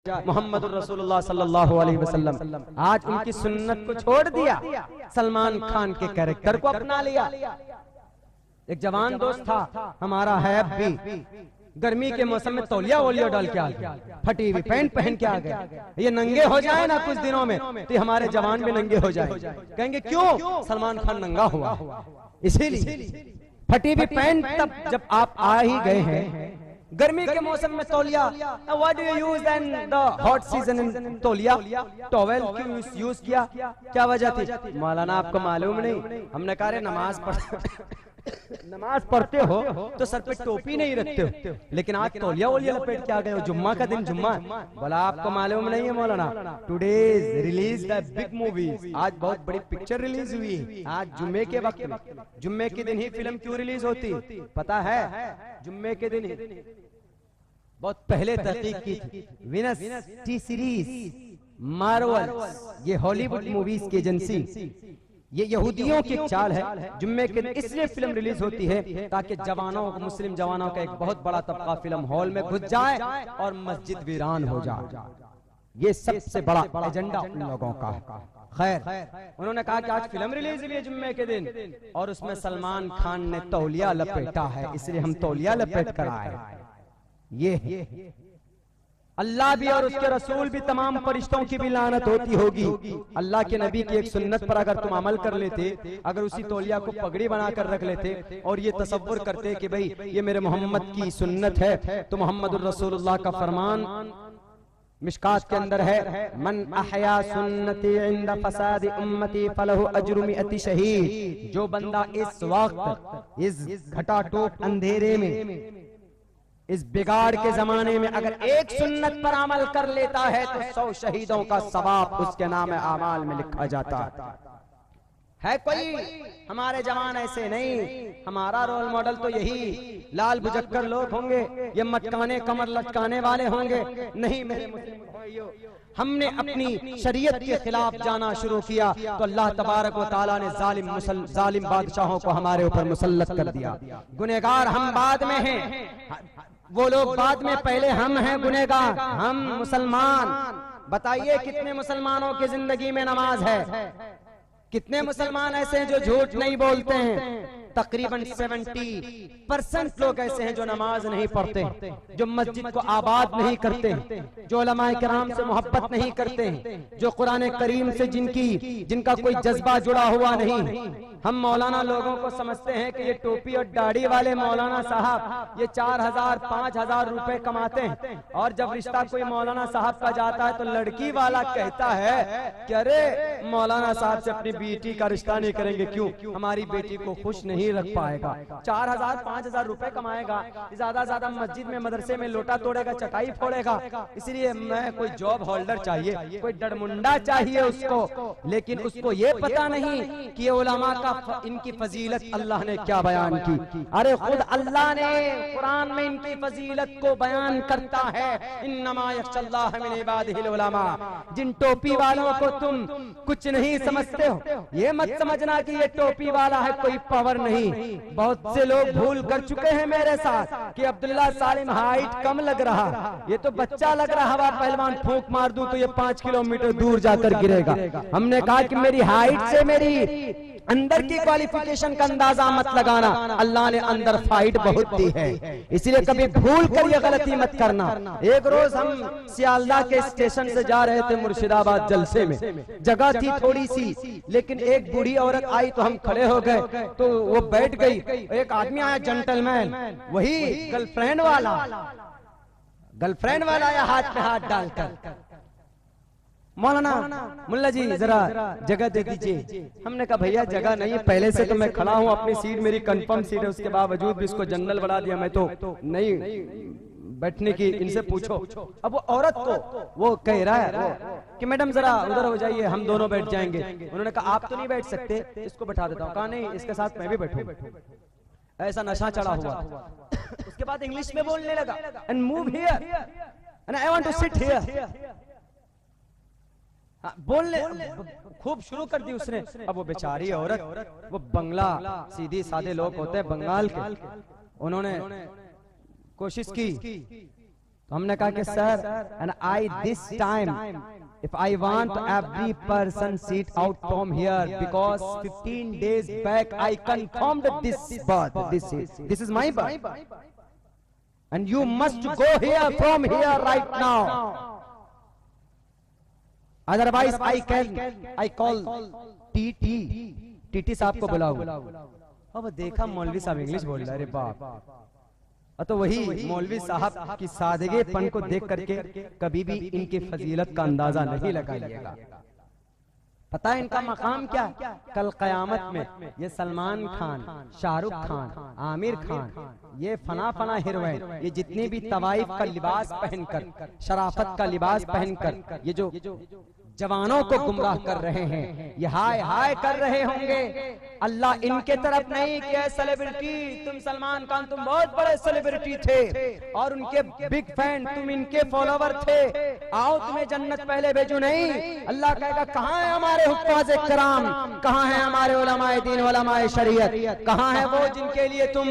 मोहम्मद रसूलुल्लाह सल्लल्लाहु अलैहि वसल्लम। आज उनकी सुन्नत को छोड़ दिया, सलमान खान के कैरेक्टर को अपना लिया। एक जवान दोस्त था हमारा हैब भी, गर्मी के मौसम में तौलिया वोलिया डाल के आ गया, फटी हुई पैंट पहन के आ गया। ये नंगे हो जाए ना कुछ दिनों में तो हमारे जवान भी नंगे हो जाए। कहेंगे क्यों? सलमान खान नंगा हुआ, इसीलिए फटी हुई पैंट। तब जब आप आ ही गए हैं गर्मी के मौसम में तौलिया, what do you use in the hot season in तौलिया, टॉवेल क्यों यूज किया, क्या वजह थी? मौलाना आपको मालूम नहीं? हमने कहा रे नमाज पढ़ते हो तो सर पे टोपी नहीं रखते हो, लेकिन आज तौलिया वोलिया लपेट के आ गए हो, जुम्मा का दिन जुम्मा। बोला आपको मालूम नहीं है मौलाना, today release the big movies, आज बहुत बड़ी पिक्चर रिलीज हुई है। आज जुम्मे के वक्त में, जुम्मे के दिन ही फिल्म क्यों रिलीज होती पता है? जुम्मे के दिन ही। बहुत पहले तहकीक की थी विनस टी सीरीज, मार्वल, ये हॉलीवुड मूवीज की एजेंसी, ये यहूदियों की चाल है। जुम्मे के दिन इसलिए फिल्म रिलीज होती है ताकि जवानों, मुस्लिम जवानों का एक बहुत बड़ा तबका फिल्म हॉल में घुस जाए और मस्जिद वीरान हो जाए। ये सबसे बड़ा एजेंडा उन लोगों का। खैर, उन्होंने कहा कि आज फिल्म रिलीज हुई है जुम्मे के दिन और उसमें सलमान खान ने तौलिया लपेटा है, इसलिए हम तौलिया लपेट कर आए। ये अल्लाह भी और उसके रसूल भी, तमाम फरिश्तों की भी लानत होती होगी। अल्लाह के नबी की एक सुन्नत पर अगर तुम अमल कर लेते, अगर उसी तौलिया को पगड़ी बनाकर रख लेते और ये तसव्वुर करते कि भाई ये मेरे मोहम्मद की सुन्नत है, तो मोहम्मद रसूलुल्लाह का फरमान मिशकात के अंदर है, मन अहया सुन्नती इंद फसाद उम्मती फलहु अज्रु मिअती शहीद। जो बंदा इस वक्त, इस घटाटोप अंधेरे में, इस बिगाड़ के जमाने में अगर एक सुन्नत पर अमल कर लेता है तो 100 शहीदों का सवाब उसके नाम आमाल में लिखा जाता है। कोई हमारे जवान ऐसे नहीं, हमारा रोल मॉडल तो यही लाल बुजक्कर लोग होंगे, ये मटकाने कमर लटकाने वाले होंगे। नहीं मेरे मुस्लिम भाइयों, हमने अपनी शरीयत के खिलाफ जाना शुरू किया तो अल्लाह तबारक व तआला ने जालिम बादशाहों को हमारे ऊपर मुसल्लत कर दिया। गुनहगार हम बाद में हैं, वो लोग बाद में, पहले हम हैं गुनहगार, हम मुसलमान। बताइए कितने मुसलमानों की जिंदगी में नमाज है? कितने मुसलमान ऐसे हैं जो झूठ नहीं बोलते हैं? तकरीबन 70% लोग ऐसे हैं जो नमाज नहीं पढ़ते, जो मस्जिद को आबाद नहीं करते, जो उलमाए किराम से मोहब्बत नहीं करते, जो कुरान करीम से जिनका कोई जज्बा जुड़ा हुआ नहीं। हम मौलाना लोगों को समझते हैं कि ये टोपी और दाढ़ी वाले मौलाना साहब ये 4000 5000 रुपए कमाते हैं, और जब रिश्ता कोई मौलाना साहब का जाता है तो लड़की वाला कहता है कि अरे मौलाना साहब से अपनी बेटी का रिश्ता नहीं करेंगे, क्यों? हमारी बेटी को खुश नहीं रख पाएगा। 4000 5000 रुपए कमाएगा, ज्यादा मस्जिद में मदरसे में लोटा तोड़ेगा, चटाई फोड़ेगा। इसलिए मैं कोई जॉब होल्डर चाहिए, कोई डरमुंडा चाहिए उसको, लेकिन उसको ये पता नहीं कि ये उलमा का इनकी फजीलत अल्लाह ने क्या बयान की। अरे खुद अल्लाह ने कुरान में इनकी फजीलत को बयान करता है, इन्नमा यख्शल्लाह मिन इबादिहिल उलमा। जिन टोपी वालों को तुम कुछ नहीं समझते हो, ये मत समझना कि ये टोपी वाला है कोई पावर नहीं। बहुत से लोग भूल कर चुके हैं मेरे साथ कि अब्दुल्ला सालिम हाइट कम लग रहा, ये तो बच्चा लग रहा, हवा पहलवान फूंक मार दूं तो ये 5 किलोमीटर दूर जाकर गिरेगा। हमने कहा कि मेरी हाइट से मेरी अंदर की क्वालिफिकेशन का अंदाजा मत लगाना, अल्लाह ने अंदर फाइट बहुत दी है, इसलिए कभी भूल कर ये गलती मत करना। एक रोज हम सियालदा के स्टेशन से जा रहे थे मुर्शिदाबाद जलसे में, जगह थी थोड़ी सी, लेकिन एक बूढ़ी औरत आई तो हम खड़े हो गए, तो वो बैठ गई। एक आदमी आया जेंटलमैन, वही गर्लफ्रेंड वाला आया हाथ पे हाथ डालकर, मौलाना मुल्ला जी जरा जगह दे दीजिए। हमने कहा भैया जगह नहीं है, पहले से तो मैं खड़ा हूँ, अपनी सीट मेरी कंफर्म सीट है, उसके बावजूद भी इसको जनरल बना दिया, मैं तो नहीं बैठने की, इनसे पूछो। अब वो औरत को वो कह रहा है कि मैडम जरा उधर हो जाइए, हम दोनों बैठ जाएंगे। उन्होंने कहा आप तो नहीं बैठ सकते, इसको बैठा देता हूँ। कहा नहीं, इसके साथ मैं भी बैठूं। ऐसा नशा चढ़ा हुआ। उसके बाद इंग्लिश में बोलने लगा, and move here and I want to sit here. बोलने खूब शुरू कर दी उसने। अब वो बेचारी औरत, वो बंगला, सीधी सादे लोग होते हैं बंगाल के, उन्होंने कोशिश की तो हमने कहा कि sir, and I this time if I want every person seat out from here because 15 days back I confirmed this birth, this is my birth, and you must go here from here right now, otherwise I call TT साहब को बुलाओ। अब देखा मौलवी साहब English बोल रहा है, अरे बाप। तो वही मौलवी साहब की सादगीपन को देख करके कभी भी इनकी फजीलत का अंदाजा नहीं लगाइएगा। पता है इनका मकाम क्या? कल कयामत में ये सलमान खान, शाहरुख खान, आमिर खान, ये फना फना हीरोइन, ये जितने भी तवाइफ का लिबास पहनकर, शराफत का लिबास पहनकर ये जो जवानों को गुमराह कर रहे हैं, ये हाय हाय कर रहे होंगे, अल्लाह इनके तरफ नहीं कि सेलिब्रिटी, तुम सलमान खान तुम बहुत बड़े सेलिब्रिटी थे और उनके बिग फैन, तुम इनके फॉलोवर थे, आओ तुम्हें जन्नत पहले भेजू। नहीं, अल्लाह कहेगा कहाँ है हमारे हुफ़्फ़ाज़े किराम, कहाँ है हमारे उलमाए दीन, उलमाए शरीयत, कहाँ है वो जिनके लिए तुम,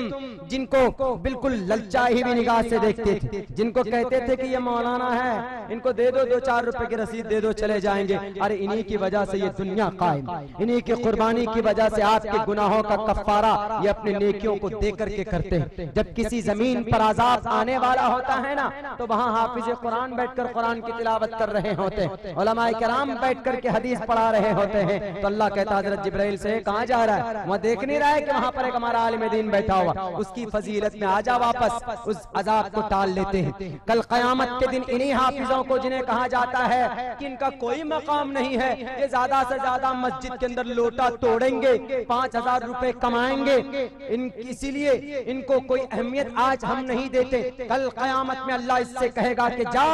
जिनको बिल्कुल ललचा ही भी निगाह से देखते थे, जिनको कहते थे कि ये मौलाना है, इनको दे दो 2-4 रुपए की रसीद दे दो चले जाएंगे। अरे इन्हीं की वजह से ये दुनिया कायम, इन्हीं की कुर्बानी की वजह से आपके गुनाहों का कफ्फारा ये अपने नेकियों को दे करके करते हैं। जब किसी जमीन पर अज़ाब आने वाला होता है ना, तो वहाँ हाफिज कुरान बैठकर कुरान की तिलावत कर रहे होते हैं, उलमाए किराम बैठ करके हदीस पढ़ा रहे होते हैं, तो अल्लाह कहता है हज़रत जिब्राइल से, कहाँ जा रहा है? वहाँ देख नहीं रहा है कि वहाँ पर एक हमारा आलिम दीन बैठा हुआ, उसकी फजीलत में आजा वापस, उस अजाब को टाल लेते हैं। कल क़यामत के दिन इन्हीं हाफिजों को, जिन्हें कहा जाता है कि इनका कोई मकाम नहीं है, ये ज्यादा से ज्यादा मस्जिद के अंदर लोटा तोड़ेंगे, 5000 रुपए कमाएंगे, इसीलिए इनको कोई अहमियत आज हम नहीं देते। कल क़यामत में अल्लाह इससे कहेगा कि जा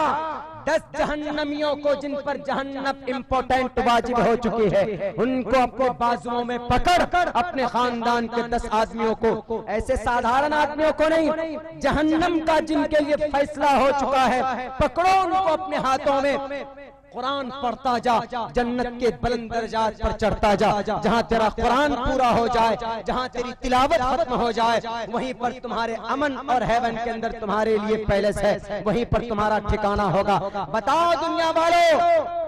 10 जहन्नमियों को, जिन पर जहन्नम इम्पोर्टेंट वाजिब हो चुकी है, उनको अपने बाजुओं में पकड़, अपने खानदान के 10 आदमियों को, ऐसे साधारण आदमियों को नहीं, जहन्नम का जिनके लिए फैसला हो चुका है, पकड़ो उनको अपने हाथों में, कुरान पढ़ता जा, जन्नत के बुलंद दर्जात पर चढ़ता जा। जहाँ तेरा कुरान पूरा हो जाए, जहाँ तेरी तिलावत खत्म हो जाए, वहीं पर तुम्हारे अमन और हेवन के अंदर तुम्हारे लिए पैलेस है, वहीं पर तुम्हारा ठिकाना होगा। बताओ दुनिया वालों,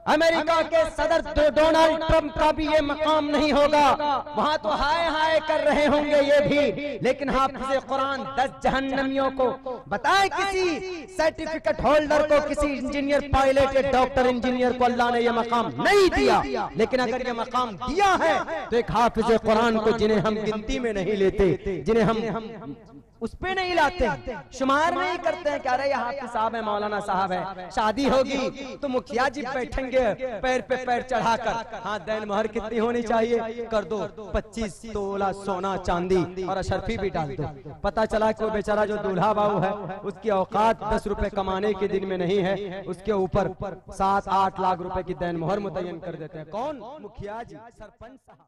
अमेरिका के सदर डोनाल्ड ट्रंप का भी ये मकाम नहीं होगा, वहां तो हाय हाय कर रहे होंगे ये भी, लेकिन हाफिज़े कुरान 10 जहन्नमियों को, बताए किसी सर्टिफिकेट होल्डर को, किसी इंजीनियर, पायलट, डॉक्टर, इंजीनियर को अल्लाह ने ये मकाम नहीं दिया, लेकिन अगर ये मकाम दिया है तो एक हाफिज़े कुरान को, जिन्हें हम गिनती में नहीं लेते, जिन्हें हम उस पे नहीं लाते, शुमार नहीं करते हैं, क्या रहे हाफिज साहब है, मौलाना साहब है, शादी होगी तो मुखिया जी बैठेंगे पैर पे पैर चढ़ाकर, हाँ दैन मोहर कितनी होनी चाहिए, कर दो 25 तोला सोना चांदी और अशरफी भी डाल दो। पता चला कोई बेचारा जो दूल्हा बाबू है, उसकी औकात 10 रुपए कमाने के दिन में नहीं है, उसके ऊपर 7-8 लाख रुपए की दैन मोहर मुतय्यन कर देते हैं। कौन? मुखिया जी, सरपंच साहब।